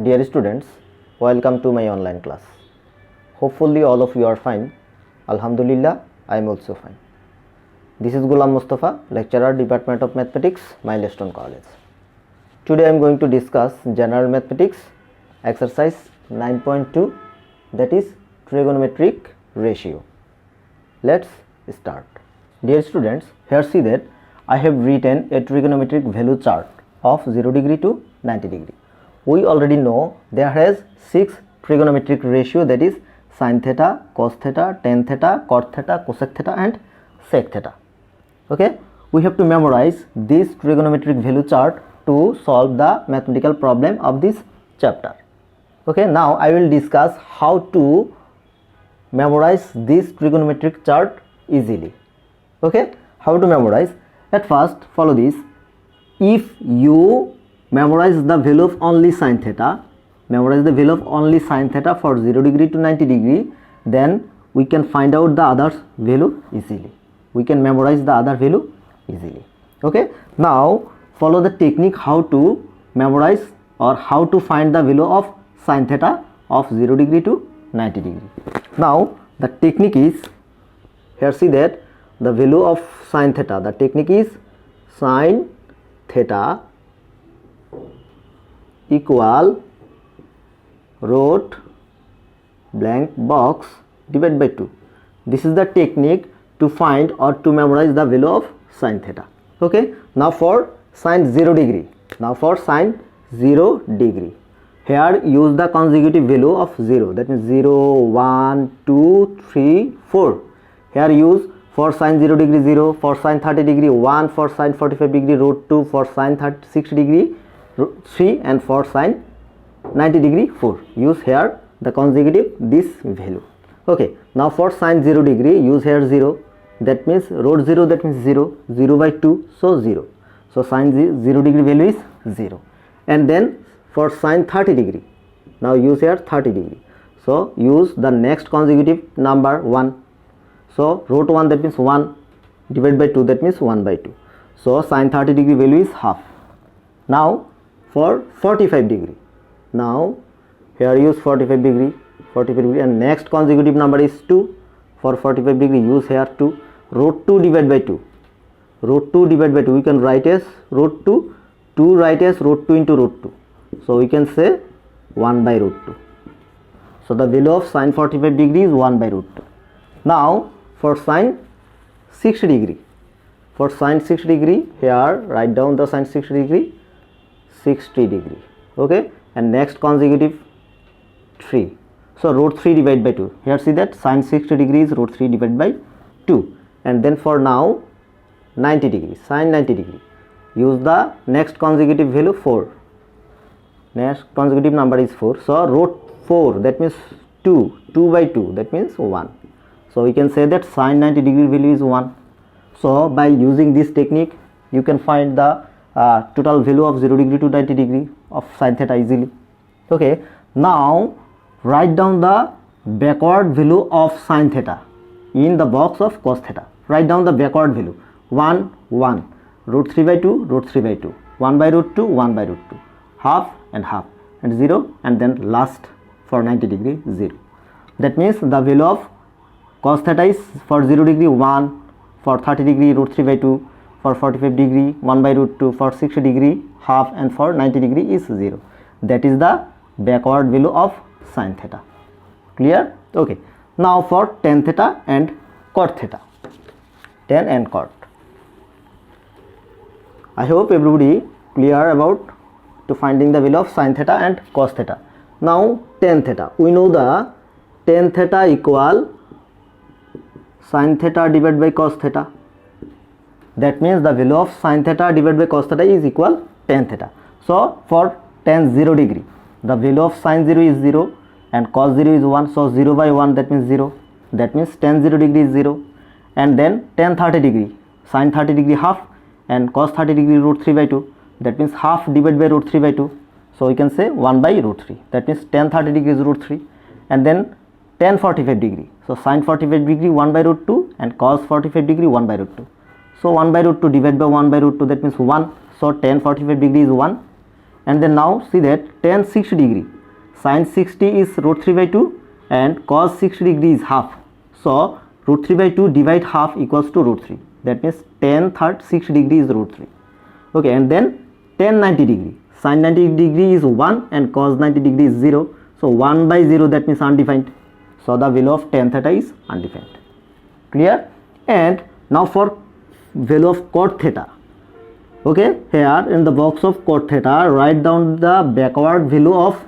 Dear students, welcome to my online class. Hopefully all of you are fine. Alhamdulillah, I am also fine. This is Ghulam Mustafa, lecturer, Department of Mathematics, Milestone College. Today I am going to discuss General Mathematics, exercise 9.2, that is trigonometric ratio. Let's start. Dear students, here see that I have written a trigonometric value chart of 0 degree to 90 degree. We already know there has 6 trigonometric ratio, that is sin theta, cos theta, tan theta, cot theta, cosec theta and sec theta. Okay, we have to memorize this trigonometric value chart to solve the mathematical problem of this chapter. Okay, now I will discuss how to memorize this trigonometric chart easily. Okay, how to memorize? At first, follow this. If you memorize the value of only sin theta, memorize the value of only sin theta for 0 degree to 90 degree, then we can find out the other value easily. We can memorize the other value easily. Okay, now follow the technique how to memorize or how to find the value of sin theta of 0 degree to 90 degree. Now the technique is, here see that the value of sin theta, the technique is sin theta equal root blank box divided by 2. This is the technique to find or to memorize the value of sin theta. Okay, now for sin 0 degree, here use the consecutive value of 0, that means 0, 1, 2, 3, 4. Here use for sin 0 degree 0, for sin 30 degree 1, for sin 45 degree root 2, for sin 60 degree 3 and for sin 90 degree 4. Use here the consecutive this value. Okay, now for sin 0 degree use here 0, that means root 0, that means 0, 0 by 2, so 0. So sin 0 degree value is 0. And then for sin 30 degree, now use here 30 degree. So use the next consecutive number 1. So root 1, that means 1, divided by 2, that means 1 by 2. So sin 30 degree value is half. Now for 45 degree, now here use 45 degree and next consecutive number is 2. For 45 degree use here 2, root 2 divided by 2, we can write as root 2, 2 write as root 2 into root 2. So we can say 1 by root 2. So the value of sin 45 degree is 1 by root 2. Now for sin 60 degree, here write down the sin 60 degree, okay, and next consecutive 3. So root 3 divided by 2. Here see that sin 60 degree is root 3 divided by 2. And then for now 90 degree, sin 90 degree, use the next consecutive value 4. Next consecutive number is 4. So root 4, that means 2 by 2, that means 1. So we can say that sin 90 degree value is 1. So by using this technique you can find the total value of 0 degree to 90 degree of sin theta easily. Okay, now write down the backward value of sin theta in the box of cos theta. Write down the backward value 1, 1, root 3 by 2, 1 by root 2, 1 by root 2, half and 0, and then last for 90 degree 0. That means the value of cos theta is for 0 degree 1, for 30 degree root 3 by 2, for 45 degree 1 by root 2, for 60 degree half, and for 90 degree is 0. That is the backward value of sin theta. Clear? Okay. Now for tan theta and cot theta. Tan and cot. I hope everybody clear about to finding the value of sin theta and cos theta. Now tan theta. We know the tan theta equal sin theta divided by cos theta. That means the value of sin theta divided by cos theta is equal tan theta. So for tan 0 degree, the value of sin 0 is 0 and cos 0 is 1. So 0 by 1, that means 0. That means tan 0 degree is 0. And then tan 30 degree, sin 30 degree half and cos 30 degree root 3 by 2. That means half divided by root 3 by 2. So we can say 1 by root 3. That means tan 30 degree is root 3. And then tan 45 degree. So sin 45 degree 1 by root 2 and cos 45 degree 1 by root 2. So 1 by root 2 divided by 1 by root 2, that means 1. So tan 45 degree is 1. and then now see that tan 60 degree, sin 60 is root 3 by 2 and cos 60 degree is half. So root 3 by 2 divide half equals to root 3. That means tan 60 degree is root 3. Okay, and then tan 90 degree, sin 90 degree is 1 and cos 90 degree is 0. So 1 by 0, that means undefined. So the value of tan theta is undefined. Clear? And now for value of cot theta. Okay, here in the box of cot theta, write down the backward value of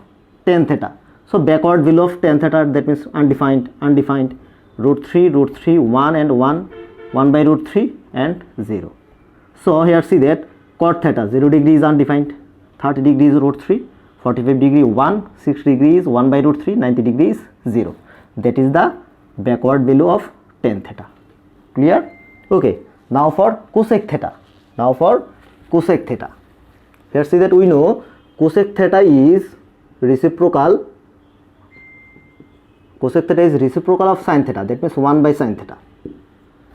tan theta. So backward value of tan theta, that means undefined, root 3, 1 and 1 by root 3 and 0. So here see that cot theta 0 degree is undefined, 30 degree is root 3, 45 degree 1, 60 degree is 1 by root 3, 90 degree is 0. That is the backward value of tan theta. Clear? Okay, now for cosec theta. Here see that we know cosec theta is reciprocal of sin theta, that means 1 by sin theta.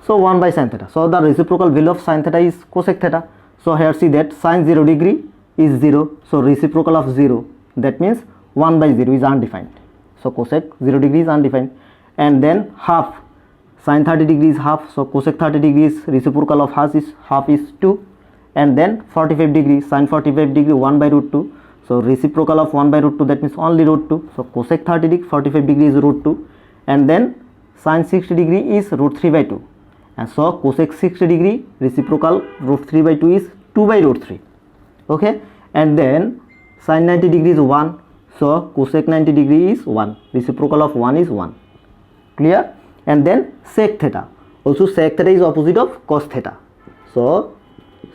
So 1 by sin theta. So the reciprocal value of sin theta is cosec theta. So here see that sin 0 degree is 0. So reciprocal of 0, that means 1 by 0 is undefined. So cosec 0 degree is undefined. And then half, sin 30 degree is half. So cosec 30 degree is reciprocal of half is 2. And then 45 degree, sin 45 degree 1 by root 2. So reciprocal of 1 by root 2, that means only root 2. So cosec 30 degree 45 degree is root 2. And then sin 60 degree is root 3 by 2. And so cosec 60 degree reciprocal root 3 by 2 is 2 by root 3. Okay, and then sin 90 degree is 1. So cosec 90 degree is 1. Reciprocal of 1 is 1. Clear? And then sec theta. Also sec theta is opposite of cos theta. So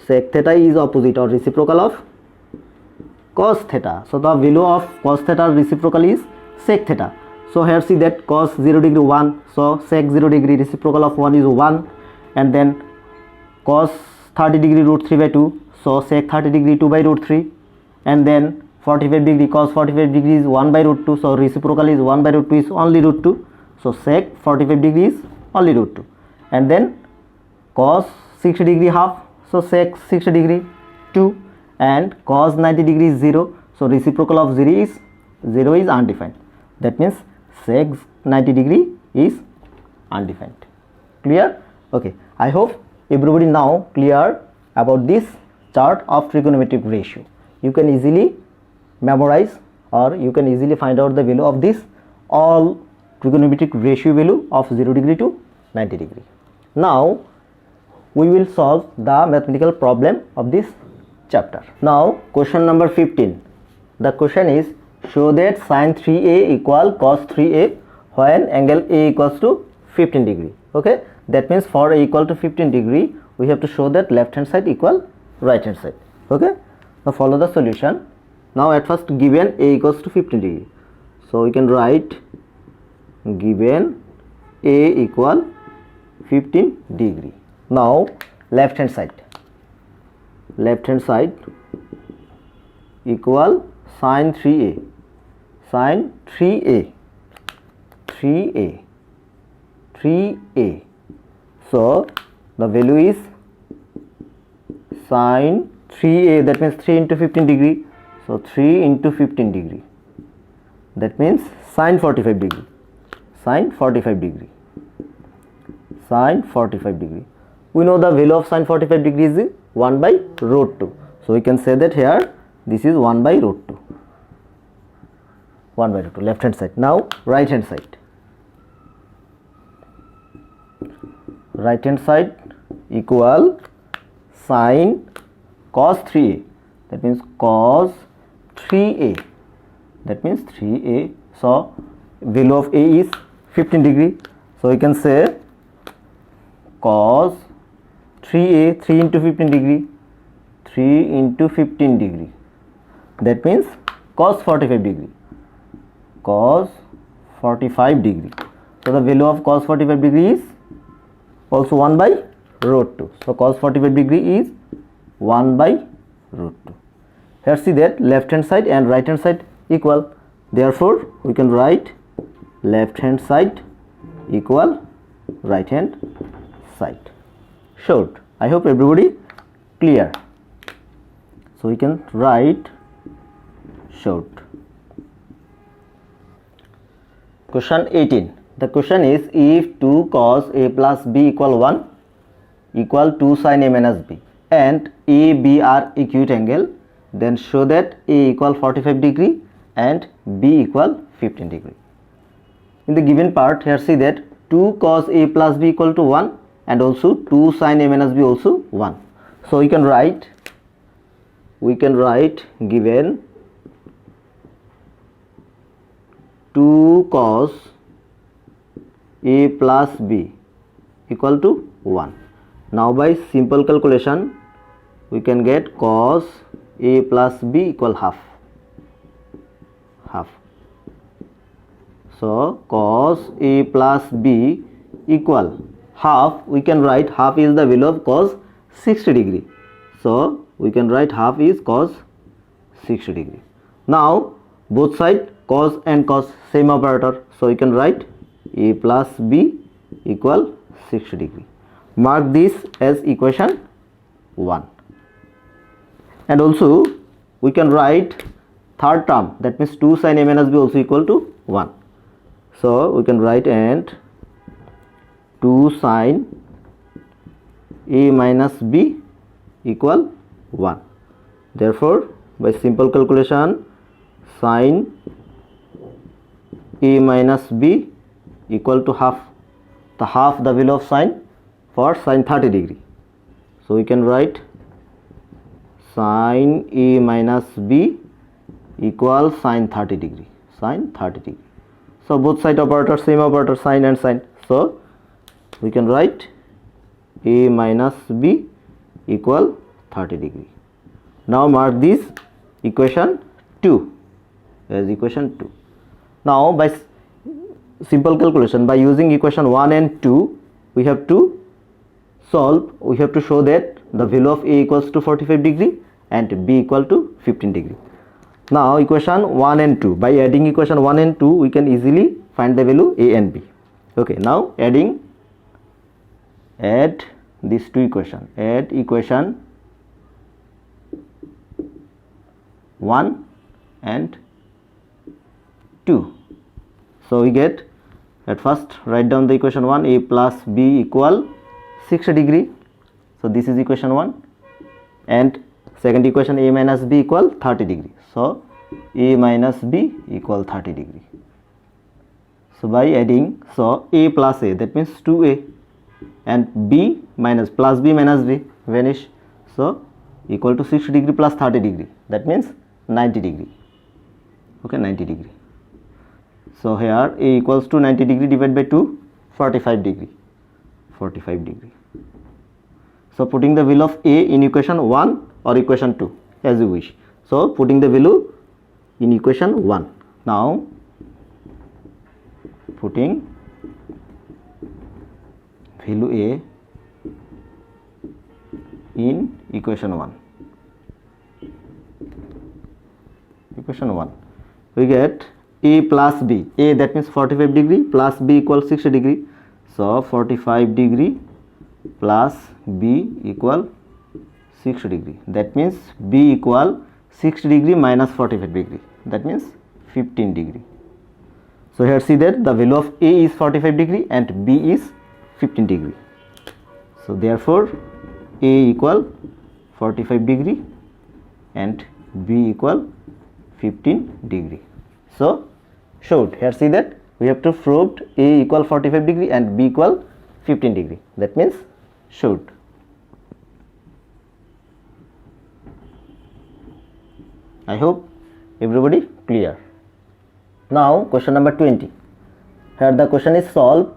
sec theta is opposite or reciprocal of cos theta. So the value of cos theta reciprocal is sec theta. So here see that cos 0 degree 1. So sec 0 degree reciprocal of 1 is 1. And then cos 30 degree root 3 by 2. So sec 30 degree 2 by root 3. And then 45 degree cos 45 degree is 1 by root 2. So reciprocal is 1 by root 2 is only root 2. So sec 45 degree is only root 2. And then cos 60 degree half. So sec 60 degree 2. And cos 90 degree is 0. So reciprocal of 0 is undefined. That means sec 90 degree is undefined. Clear? Okay, I hope everybody now clear about this chart of trigonometric ratio. You can easily memorize or you can easily find out the value of this all trigonometric ratio value of 0 degree to 90 degree. Now we will solve the mathematical problem of this chapter. Now question number 15. The question is, show that sin 3a equal cos 3a when angle A equals to 15 degree. Okay, that means for A equal to 15 degree we have to show that left hand side equal right hand side. Okay, now follow the solution. Now at first given A equals to 15 degree, so we can write given A equal 15 degree. Now left hand side equal sin 3a, so the value is sin 3a, that means 3 into 15 degree. So 3 into 15 degree, that means sin 45 degree. We know the value of sin 45 degree is 1 by root 2. So we can say that here this is 1 by root 2. Left hand side. Now right hand side equal sin cos 3a, that means cos 3a, that means 3a. So value of A is 15 degree. So we can say cos 3a, 3 into 15 degree, that means cos 45 degree. So the value of cos 45 degree is also 1 by root 2. So cos 45 degree is 1 by root 2. Here see that left hand side and right hand side equal. Therefore we can write left hand side equal right hand side. Short. I hope everybody clear. So we can write showed. Question 18. The question is, if 2 cos A plus B equal 1 equal 2 sin A minus B and A, B are acute angle, then show that A equal 45 degree and B equal 15 degree. In the given part, here see that 2 cos A plus B equal to 1 and also 2 sin A minus B also 1. So we can write given 2 cos A plus B equal to 1. Now by simple calculation we can get cos A plus B equal half. So cos A plus B equal half, we can write half is the value of cos 60 degree. So we can write half is cos 60 degree. Now both side cos and cos same operator, so we can write A plus B equal 60 degree. Mark this as equation 1. And also we can write third term, that means 2 sin A minus B also equal to 1. So we can write and 2 sin A minus B equal 1. Therefore by simple calculation sin A minus B equal to half. The half the value of sin for sin 30 degree. So we can write sin A minus B equal sin 30 degree. So both side operator same operator, sin and sin. So we can write A minus B equal 30 degree. Now mark this equation 2 as equation 2. Now by simple calculation, by using equation 1 and 2, we have to solve, we have to show that the value of A equals to 45 degree and B equal to 15 degree. Now equation 1 and 2, by adding equation 1 and 2 we can easily find the value A and B. Okay, now add these two equations, add equation 1 and 2. So we get, at first write down the equation 1, A plus B equal 60 degree. So this is equation 1, and second equation A minus B equal 30 degree. So A minus B equal 30 degree. So by adding, so A plus A, that means 2A, and B minus plus B minus B vanish. So equal to 60 degree plus 30 degree, that means 90 degree. Okay, 90 degree. So here A equals to 90 degree divided by 2, 45 degree. So putting the value of A in equation 1 or equation 2 as you wish. So putting the value in equation 1. Now putting value A in equation 1. We get A plus B. A, that means 45 degree, plus B equals 60 degree. So 45 degree plus B equal 60 degree. That means B equal 60 degree minus 45 degree. That means 15 degree. So here see that the value of A is 45 degree and B is 15 degree. So therefore A equal 45 degree and B equal 15 degree. So showed, here see that we have to proved A equal 45 degree and B equal 15 degree. That means showed. I hope everybody clear. Now question number 20. Here the question is solve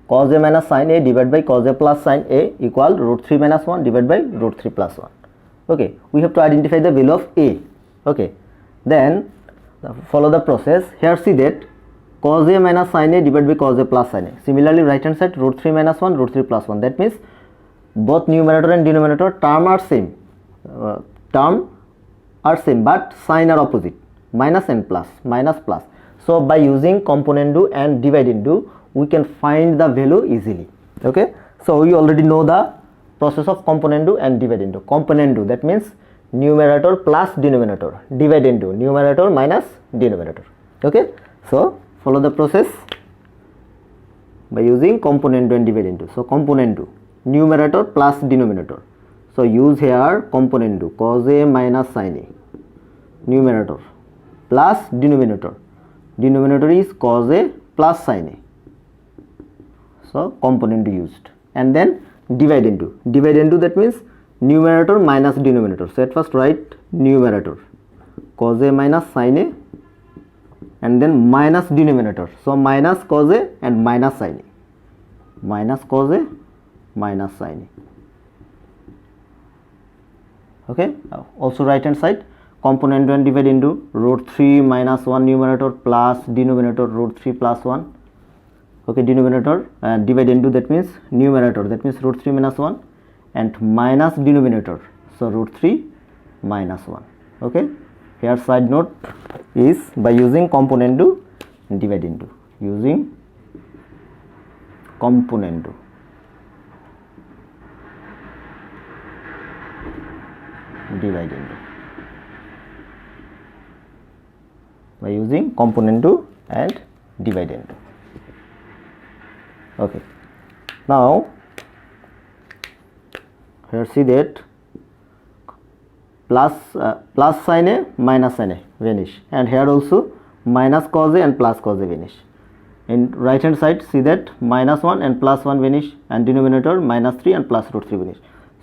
cos A minus sin A divided by cos A plus sin A equal root 3 minus 1 divided by root 3 plus 1. Okay, we have to identify the value of A. Okay, then follow the process. Here see that cos A minus sin A divided by cos A plus sin A. Similarly right hand side root 3 minus 1 root 3 plus 1. That means both numerator and denominator term are same. But sign are opposite, minus and plus, minus plus. So by using componendo and dividendo we can find the value easily. Okay, so we already know the process of componendo and dividendo. Componendo, that means numerator plus denominator, divide into numerator minus denominator. Okay, so follow the process by using component and divide into. So component do numerator plus denominator. So use here component do cos a minus sin a, numerator plus denominator. Denominator is cos a plus sin a. So component used, and then divide into. Divide into, that means numerator minus denominator. So at first write numerator cos a minus sin a, and then minus denominator. So minus cos a and minus sin a, minus cos a minus sin a. Okay, also right hand side component and divide into root 3 minus 1 numerator plus denominator root 3 plus 1. Okay, denominator divide into, that means numerator, that means root 3 minus 1, and minus denominator, so root 3 minus 1. Okay, here side note is by using component do divide into, using component do divide into, by using component do and divide into. Okay, now here see that plus sin a minus sin a vanish, and here also minus cos a and plus cos a vanish. In right hand side see that minus 1 and plus 1 vanish, and denominator minus 3 and plus root 3 vanish.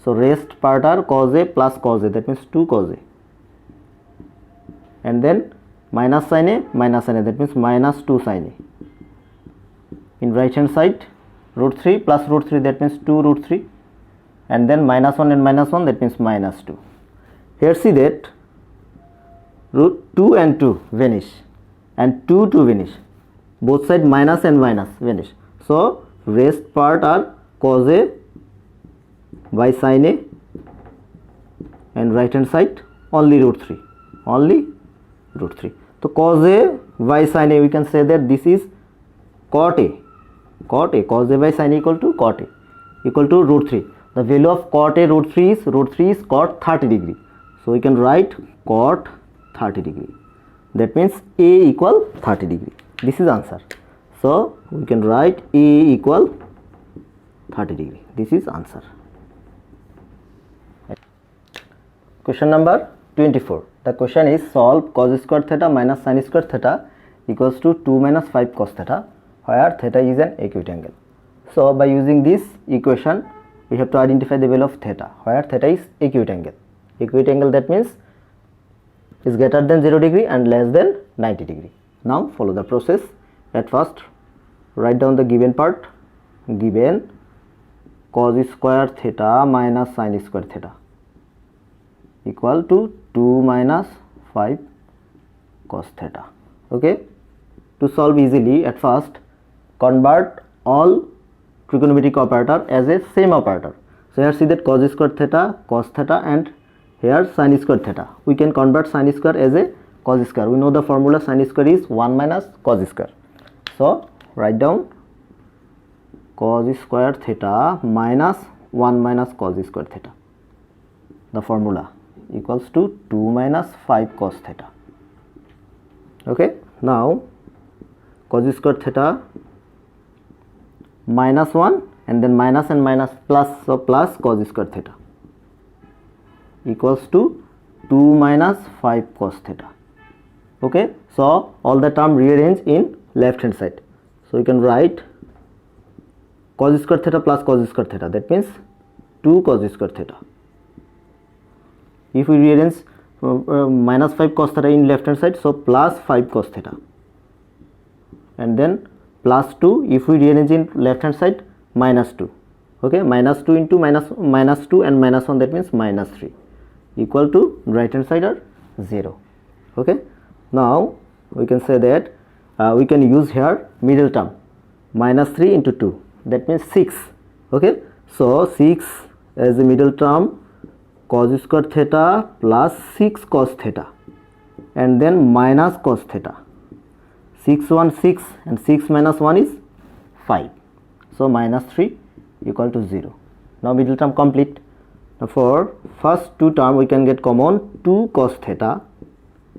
So rest part are cos a plus cos a, that means 2 cos a, and then minus sin a minus sin a, that means minus 2 sin a. In right hand side root 3 plus root 3, that means 2 root 3, and then minus 1 and minus 1, that means minus 2. Here see that root 2 and 2 vanish, and 2 vanish, both side minus and minus vanish. So rest part are cos a by sin a, and right hand side only root 3, only root 3. So cos a by sin a, we can say that this is cot a, cos a by sin a equal to cot a equal to root 3. The value of cot a root 3 is cot 30 degree. So we can write cot 30 degree. That means a equal 30 degree. This is answer. So we can write a equal 30 degree. This is answer. Question number 24. The question is solve cos square theta minus sin square theta equals to 2 minus 5 cos theta, where theta is an acute angle. So by using this equation we have to identify the value of theta, where theta is acute angle. Acute angle, that means is greater than 0 degree and less than 90 degree. Now follow the process. At first write down the given part. Given cos square theta minus sin square theta equal to 2 minus 5 cos theta. Okay, to solve easily, at first convert all trigonometric operator as a same operator. So here see that cos square theta, cos theta, and here sin square theta. We can convert sin square as a cos square. We know the formula sin square is 1 minus cos square. So write down cos square theta minus 1 minus cos square theta. The formula equals to 2 minus 5 cos theta. Okay, now cos square theta minus 1 and then minus and minus plus, so plus cos square theta equals to 2 minus 5 cos theta. Okay, so all the term rearrange in left hand side. So you can write cos square theta plus cos square theta, that means 2 cos square theta. If we rearrange minus 5 cos theta in left hand side, so plus 5 cos theta, and then plus 2, if we rearrange in left hand side, minus 2. Okay, minus 2 into minus 2 and minus 1, that means minus 3 equal to right hand side are 0. Okay, now we can say that we can use here middle term minus 3 into 2, that means 6. Okay, so 6 as the middle term, cos square theta plus 6 cos theta, and then minus cos theta. 6 1 6 and 6 minus 1 is 5, so minus 3 equal to 0. Now middle term complete. Now for first two term we can get common 2 cos theta,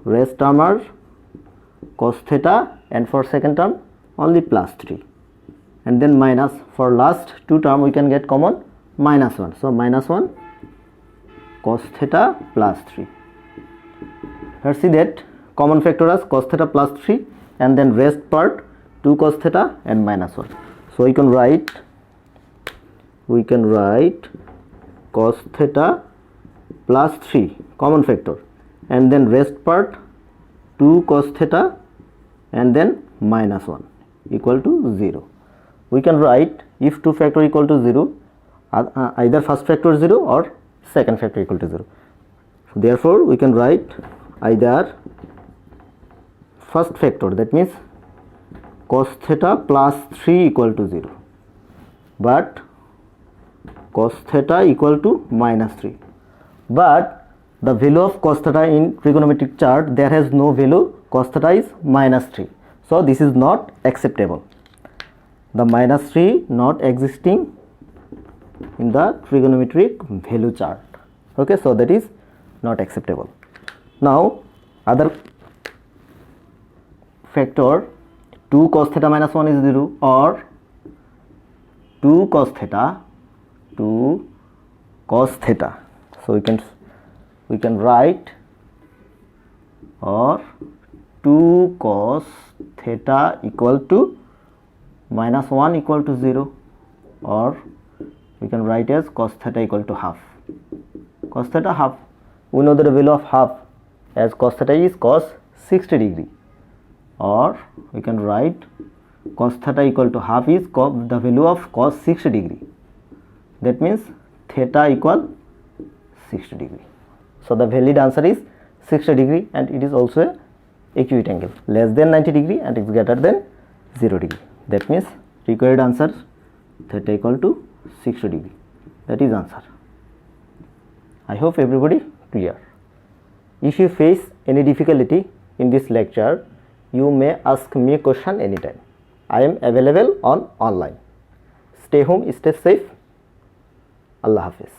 rest term are cos theta, and for second term only plus 3, and then minus. For last two term we can get common minus 1, so minus 1 cos theta plus 3. Let's see that common factor as cos theta plus 3, and then rest part 2 cos theta and minus 1. So we can write cos theta plus 3 common factor, and then rest part 2 cos theta and then minus 1 equal to 0. We can write if 2 factor equal to 0, either first factor 0 or second factor equal to 0. So therefore we can write either first factor, that means cos theta plus 3 equal to 0, but cos theta equal to minus 3. But the value of cos theta in trigonometric chart, there has no value, cos theta is minus 3. So this is not acceptable. The minus 3 not existing in the trigonometric value chart. Okay, so that is not acceptable. Now other factor 2 cos theta minus 1 is 0, or 2 cos theta. So we can write or 2 cos theta equal to minus 1 equal to 0, or we can write as cos theta equal to half. Cos theta half, we know that the value of half as cos theta is cos 60 degree, or we can write cos theta equal to half is the value of cos 60 degree. That means theta equal 60 degree. So the valid answer is 60 degree, and it is also a acute angle, less than 90 degree and it's greater than 0 degree. That means required answer theta equal to 60 degree. That is answer. I hope everybody clear. If you face any difficulty in this lecture, you may ask me a question anytime. I am available on online. Stay home, stay safe. Allah Hafiz.